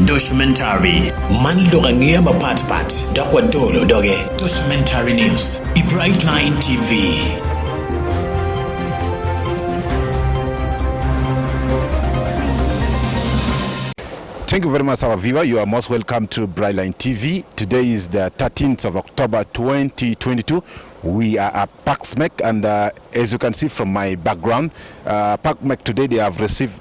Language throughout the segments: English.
Documentary Man Logangia Pat Dakwa Dolo Doge Documentary News Bright Line TV. Thank you very much, our viewer. You are most welcome to Brightline TV. Today is the 13th of October 2022. We are at Pacmecs, and as you can see from my background, Pacmecs today they have received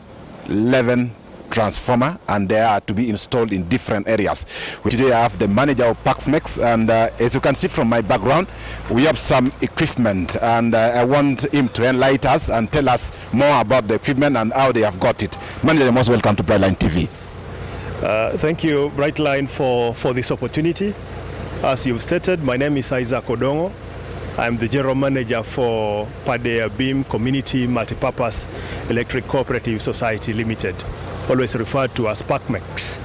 11 transformer, and they are to be installed in different areas. Today I have the manager of Pacmecs, and as you can see from my background, we have some equipment, and I want him to enlighten us and tell us more about the equipment and how they have got it. Manager, most welcome to Brightline TV. Thank you, Brightline, for this opportunity. As you've stated, my name is Isaac Odongo. I'm the General Manager for Padea Beam Community Multipurpose Electric Cooperative Society Limited, always referred to as Pacmecs.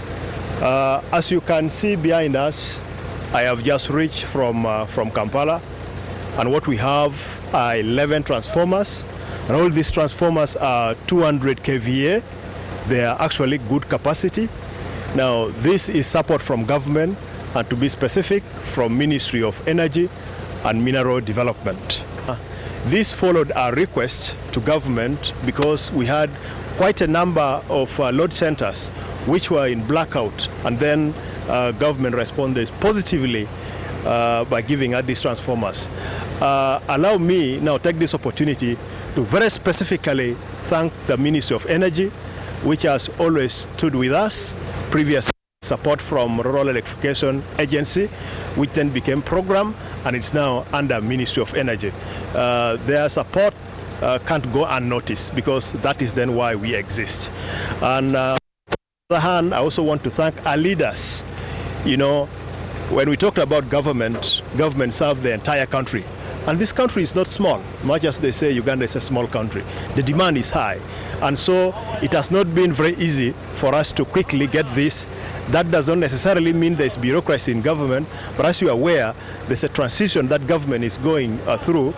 As you can see behind us, I have just reached from Kampala, and what we have are 11 transformers, and all these transformers are 200 kVA. They are actually good capacity. Now, this is support from government, and to be specific, from Ministry of Energy and Mineral Development. This followed our request to government because we had quite a number of load centers which were in blackout, and then government responded positively by giving us these transformers. Allow me now take this opportunity to very specifically thank the Ministry of Energy, which has always stood with us. Previous support from Rural Electrification Agency, which then became program, and it's now under Ministry of Energy. Their support can't go unnoticed, because that is then why we exist. And on the other hand, I also want to thank our leaders. You know, when we talked about government serves the entire country. And this country is not small. Much as they say Uganda is a small country, the demand is high. And so it has not been very easy for us to quickly get this. That does not necessarily mean there's bureaucracy in government, but as you are aware, there's a transition that government is going through,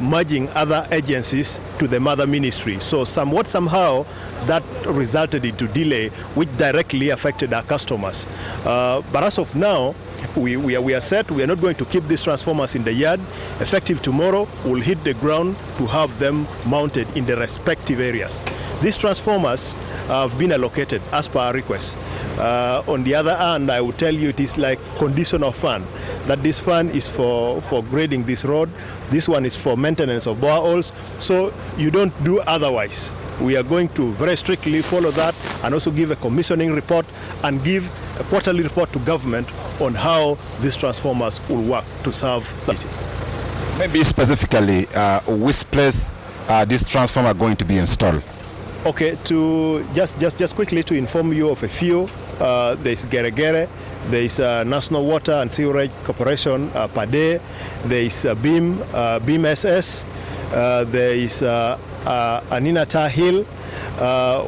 merging other agencies to the mother ministry. So somehow, that resulted into delay, which directly affected our customers. But as of now, we are set. We are not going to keep these transformers in the yard. Effective tomorrow, we'll hit the ground to have them mounted in the respective areas. These transformers have been allocated as per our request. On the other hand, I will tell you it is like conditional fund, that this fund is for grading this road. This one is for maintenance of boreholes. So you don't do otherwise. We are going to very strictly follow that, and also give a commissioning report and give a quarterly report to government on how these transformers will work to serve the city. Maybe specifically, which place this transformer going to be installed? Okay, to just quickly to inform you of a few, there's Geregere, there's National Water and Sewerage Corporation, PADE, there's Beam SS, there is Aninata Hill,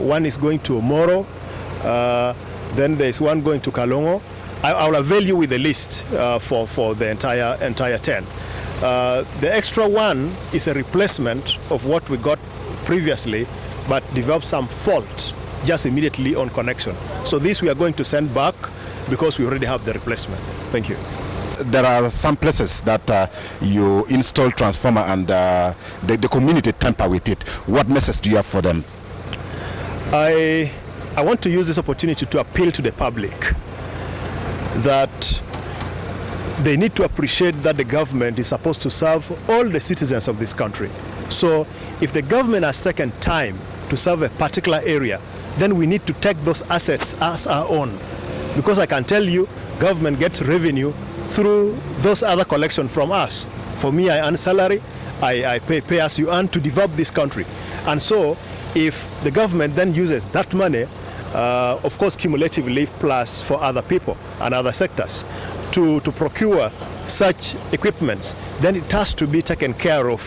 one is going to Moro, then there's one going to Kalongo. I'll avail you with the list for the entire 10. The extra one is a replacement of what we got previously, but developed some fault just immediately on connection. So this we are going to send back because we already have the replacement. Thank you. There are some places that you install transformer and the community tamper with it. What message do you have for them? I want to use this opportunity to appeal to the public that they need to appreciate that the government is supposed to serve all the citizens of this country. So if the government has taken time to serve a particular area, then we need to take those assets as our own. Because I can tell you, government gets revenue through those other collections from us. For me, I earn salary, I pay as you earn to develop this country. And so if the government then uses that money, of course cumulatively plus for other people and other sectors, to procure such equipments, then it has to be taken care of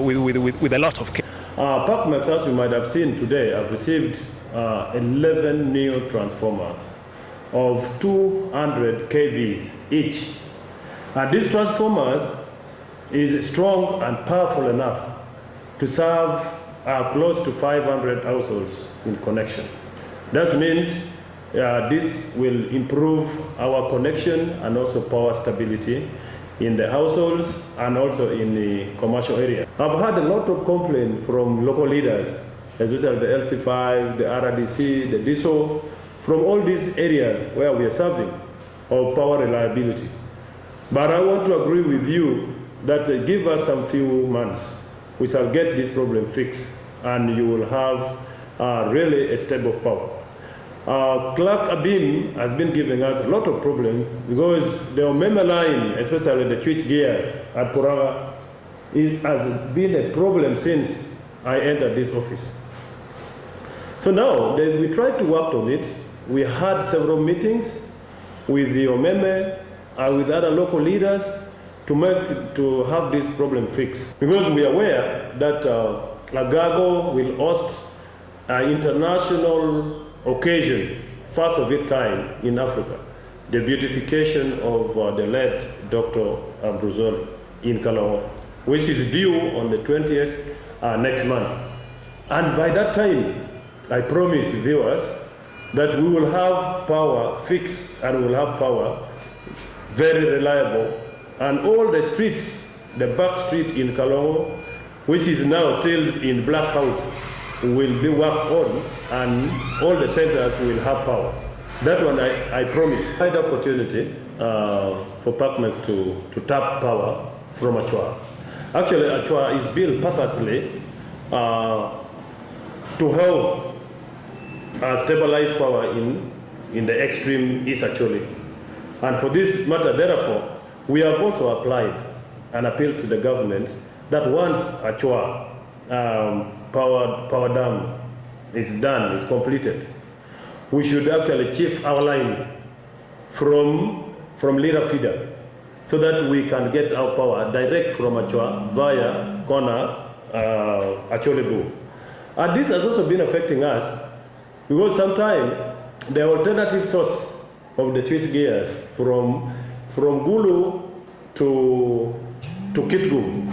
with a lot of care. Pacmecs, as you might have seen today, have received 11 new transformers of 200 kVs each. And these transformers is strong and powerful enough to serve close to 500 households in connection. That means This will improve our connection and also power stability in the households and also in the commercial area. I've had a lot of complaints from local leaders, especially the LC5, the RDC, the DISO, from all these areas where we are serving, of power reliability. But I want to agree with you that give us some few months, we shall get this problem fixed and you will have really a stable power. Clark Abim has been giving us a lot of problems because the Omeme line, especially the switch gears at Puraga, has been a problem since I entered this office. So now we tried to work on it. We had several meetings with the Omeme and with other local leaders to have this problem fixed. Because we are aware that Agago will host an international occasion, first of its kind in Africa, the beatification of the late Dr. Ambrosoli in Kalao, which is due on the 20th next month. And by that time, I promise viewers that we will have power fixed and we will have power very reliable. And all the streets, the back street in Kalongo, which is now still in blackout, will be worked on and all the centers will have power. That one I promise. I had the opportunity for Pacmecs to tap power from Achua. Actually, Achua is built purposely to help stabilize power in the extreme East Acholi. And for this matter, therefore, we have also applied an appeal to the government that once Achua power dam is done, is completed, we should actually shift our line from Lira feeder so that we can get our power direct from Achua via Kona Acholibu. And this has also been affecting us because sometimes the alternative source of the switch gears from Gulu to Kitgum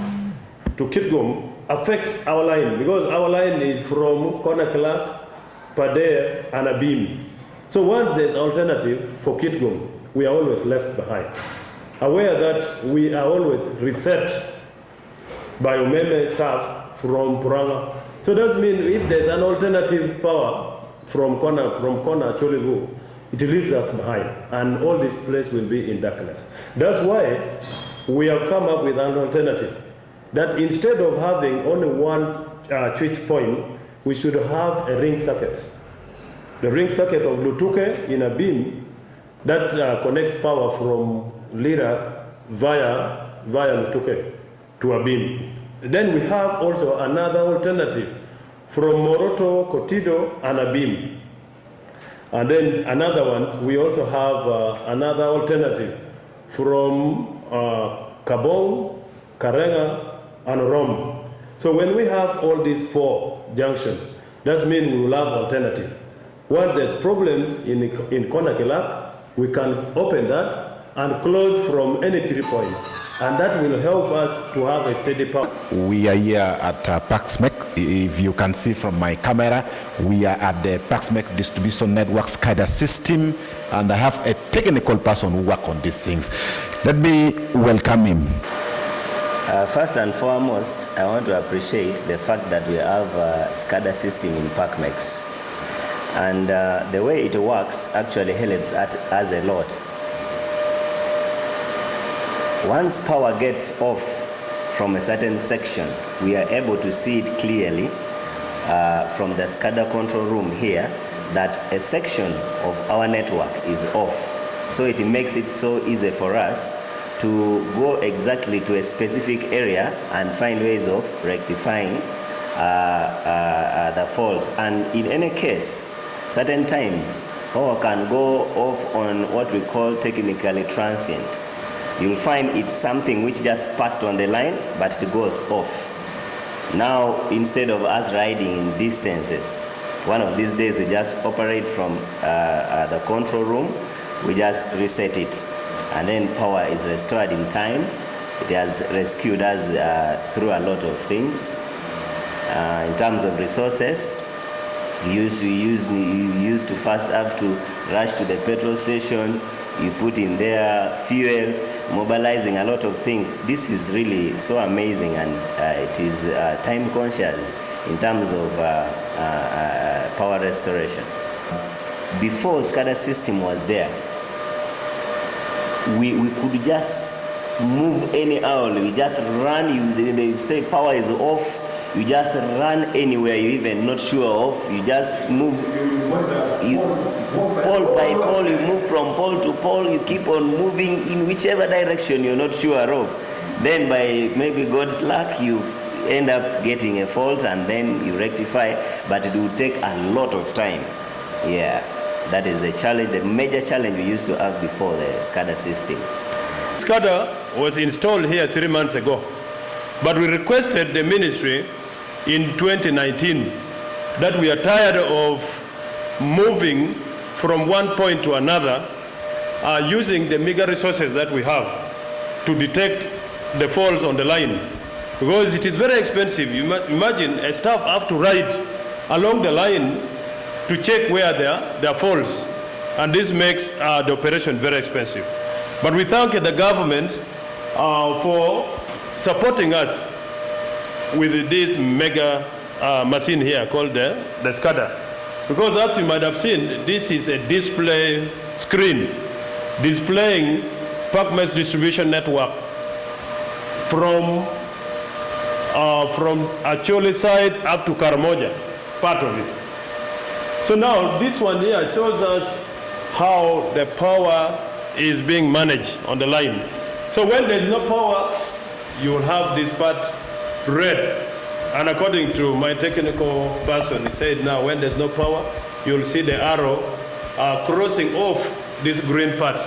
affect our line because our line is from Konakala, Padea, and Abim. So once there's alternative for Kitgum, we are always left behind. Aware that we are always reset by Omeme staff from Puranga. So that means if there's an alternative power from Kona Cholibu, it leaves us behind, and all this place will be in darkness. That's why we have come up with an alternative, that instead of having only one switch point, we should have a ring circuit. The ring circuit of Lutuke in Abim that connects power from Lira via Lutuke to Abim. Then we have also another alternative from Moroto, Kotido, and Abim. And then another one, we also have another alternative from Kabong, Karenga, and Rom. So when we have all these four junctions, that means we will have alternative. When there's problems in Konakilak, we can open that and close from any 3 points. And that will help us to have a steady power. We are here at Pacmecs. If you can see from my camera, we are at the Pacmecs Distribution Network SCADA system, and I have a technical person who works on these things. Let me welcome him. First and foremost, I want to appreciate the fact that we have a SCADA system in Pacmecs. And the way it works actually helps us a lot. Once power gets off from a certain section, we are able to see it clearly from the SCADA control room here that a section of our network is off. So it makes it so easy for us to go exactly to a specific area and find ways of rectifying the fault. And in any case, certain times power can go off on what we call technically transient. You'll find it's something which just passed on the line, but it goes off. Now, instead of us riding in distances, one of these days we just operate from the control room, we just reset it, and then power is restored in time. It has rescued us through a lot of things. In terms of resources, You used to first have to rush to the petrol station, you put in there fuel, mobilizing a lot of things. This is really so amazing, and it is time conscious in terms of power restoration. Before SCADA system was there, we could just move anyhow. We just run. They say power is off. You just run anywhere you even not sure of. You just move. You pole by pole. You move from pole to pole. You keep on moving in whichever direction you're not sure of. Then by maybe God's luck, you end up getting a fault and then you rectify. But it will take a lot of time. Yeah, that is the challenge. The major challenge we used to have before the SCADA system. SCADA was installed here 3 months ago, but we requested the ministry in 2019 that we are tired of moving from one point to another using the meager resources that we have to detect the faults on the line, because it is very expensive. You imagine a staff have to ride along the line to check where there are faults, and this makes the operation very expensive. But we thank the government for supporting us with this mega machine here called the SCADA. Because as you might have seen, this is a display screen displaying Pacmecs distribution network from Acholi side up to Karamoja, part of it. So now this one here shows us how the power is being managed on the line. So when there's no power, you will have this part red. And according to my technical person, he said now when there's no power, you'll see the arrow crossing off this green part.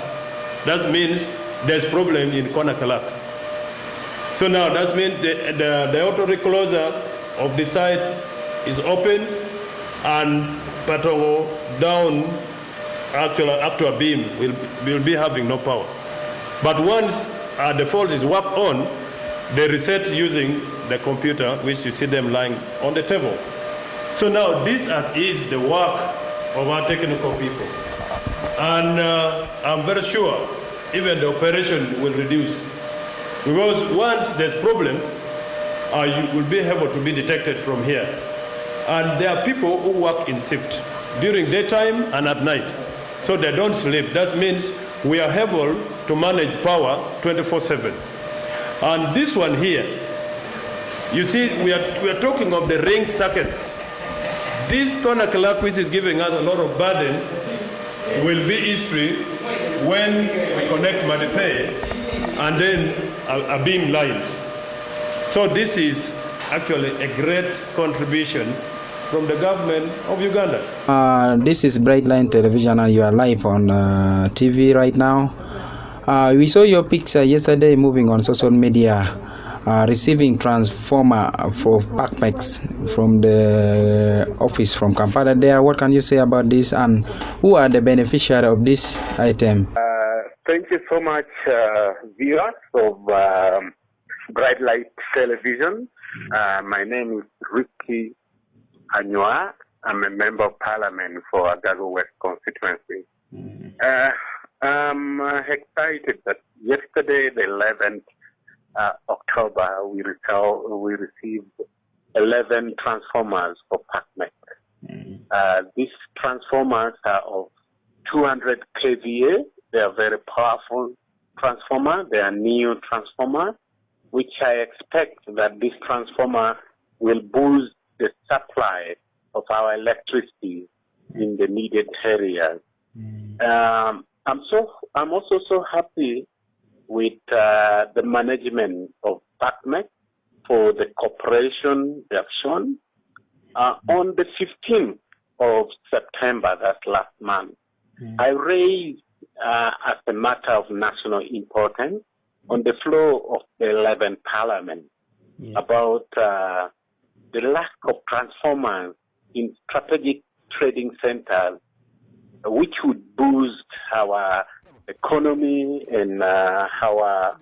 That means there's problem in Konakalak. So now that means the auto recloser of the side is opened, and Patongo down actually after a beam will be having no power. But once the fault is worked on, they reset using the computer, which you see them lying on the table. So now this is the work of our technical people. And I'm very sure even the operation will reduce. Because once there's problem, you will be able to be detected from here. And there are people who work in shift during daytime and at night. So they don't sleep. That means we are able to manage power 24/7. And this one here, you see, we are talking of the ring circuits. This Konakalak, which is giving us a lot of burden, will be history when we connect Madipe and then a beam line. So this is actually a great contribution from the government of Uganda. This is Brightline Television, and you are live on TV right now. We saw your picture yesterday moving on social media, receiving transformer for Pacmecs from the office from Kampala there. What can you say about this, and who are the beneficiaries of this item? Thank you so much, viewers of Brightlight Television. My name is Ricky Anywa. I'm a member of parliament for Agago West constituency. I'm excited that yesterday, the 11th October, we received 11 transformers for Pacmecs. These transformers are of 200 kVA. They are very powerful transformers. They are new transformers, which I expect that this transformer will boost the supply of our electricity in the needed areas. I'm also so happy with the management of Pacmecs for the cooperation they have shown. On the 15th of September, that's last month, I raised as a matter of national importance on the floor of the 11th Parliament about the lack of transformers in strategic trading centers, which would boost our economy and our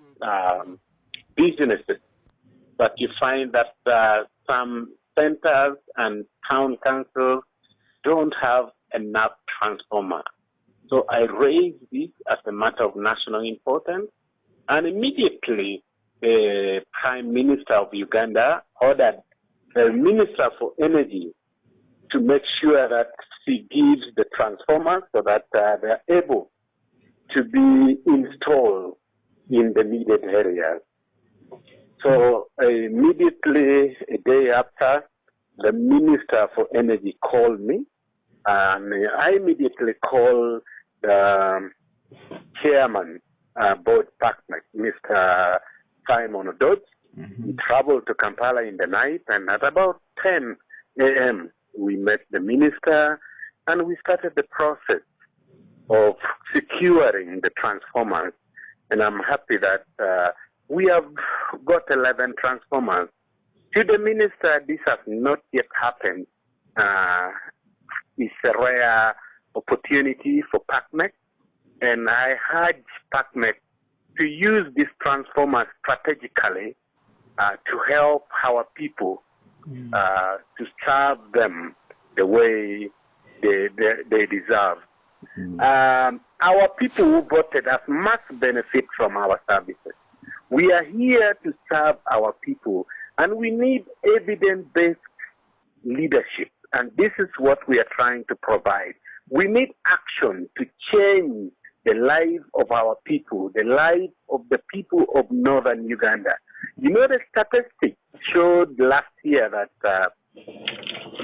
businesses. But you find that some centers and town councils don't have enough transformer. So I raised this as a matter of national importance, and immediately the Prime Minister of Uganda ordered the Minister for Energy to make sure that she gives the transformers so that they're able to be installed in the needed areas. So immediately, a day after, the Minister for Energy called me, and I immediately called the chairman, board Pacmecs, Mr. Simon Dodge. He traveled to Kampala in the night, and at about 10 a.m., we met the minister, and we started the process of securing the transformers. And I'm happy that we have got 11 transformers. To the minister, this has not yet happened. It's a rare opportunity for Pacmecs, and I urge Pacmecs to use these transformers strategically to help our people, to serve them the way they deserve. Our people who voted us must benefit from our services. We are here to serve our people, and we need evidence-based leadership, and this is what we are trying to provide. We need action to change the life of our people, the life of the people of northern Uganda. You know, the statistics showed last year that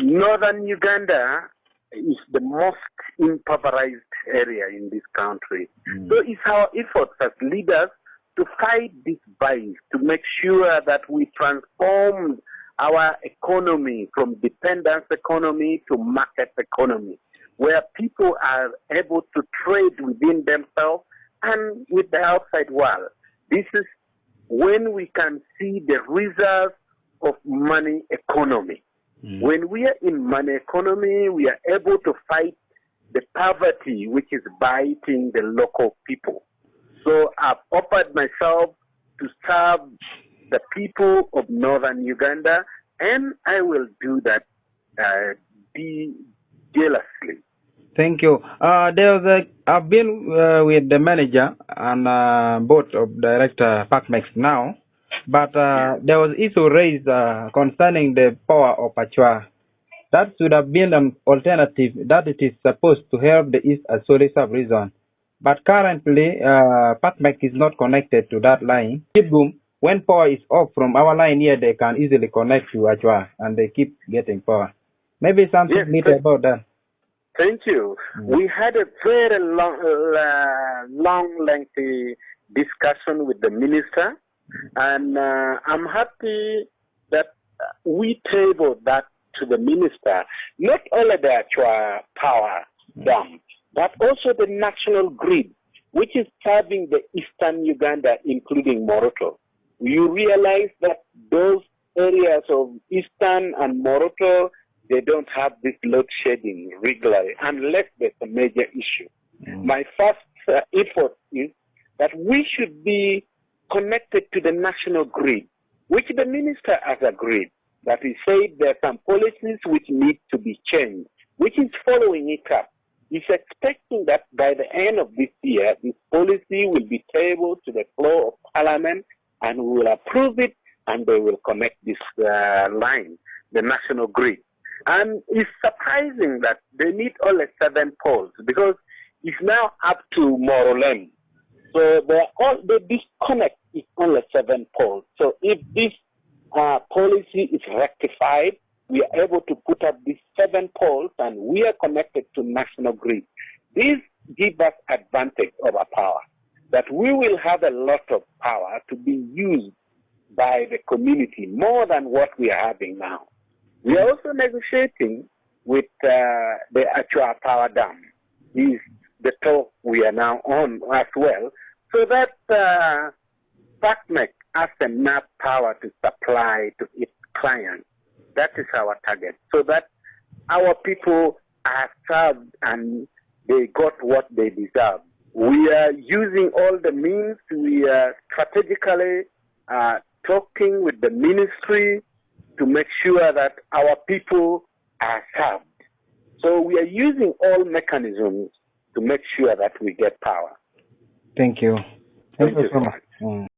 northern Uganda is the most impoverished area in this country. So it's our efforts as leaders to fight this vice, to make sure that we transform our economy from dependence economy to market economy, where people are able to trade within themselves and with the outside world. This is when we can see the results of money economy. When we are in money economy, we are able to fight the poverty which is biting the local people. So I've offered myself to serve the people of northern Uganda, and I will do that jealously. Thank you. I've been with the manager and board of director Pacmecs now, but there was issue raised concerning the power of Achua. That should have been an alternative that it is supposed to help the East Asoli sub-region. But currently, Pacmecs is not connected to that line. When power is off from our line here, they can easily connect to Achua, and they keep getting power. Maybe something needed about that. Thank you. We had a very long, lengthy discussion with the minister, and I'm happy that we tabled that to the minister, not only the Achua power dam, but also the national grid, which is serving the eastern Uganda, including Moroto. You realize that those areas of eastern and Moroto, they don't have this load shedding regularly unless there's a major issue. My first effort is that we should be connected to the national grid, which the minister has agreed. That he said there are some policies which need to be changed, which is following it up. He's expecting that by the end of this year, this policy will be tabled to the floor of Parliament, and we will approve it, and they will connect this line, the national grid. And it's surprising that they need only 7 poles, because it's now up to Morolem. So the disconnect is only 7 poles. So if this policy is rectified, we are able to put up these 7 poles, and we are connected to national grid. This gives us advantage over power, that we will have a lot of power to be used by the community more than what we are having now. We are also negotiating with the Achua power dam. Is the talk we are now on as well, so that Pacmecs has enough power to supply to its clients. That is our target, so that our people are served and they got what they deserve. We are using all the means. We are strategically talking with the ministry to make sure that our people are served. So we we are using all mechanisms to make sure that we get power. Thank you. Thank you so much.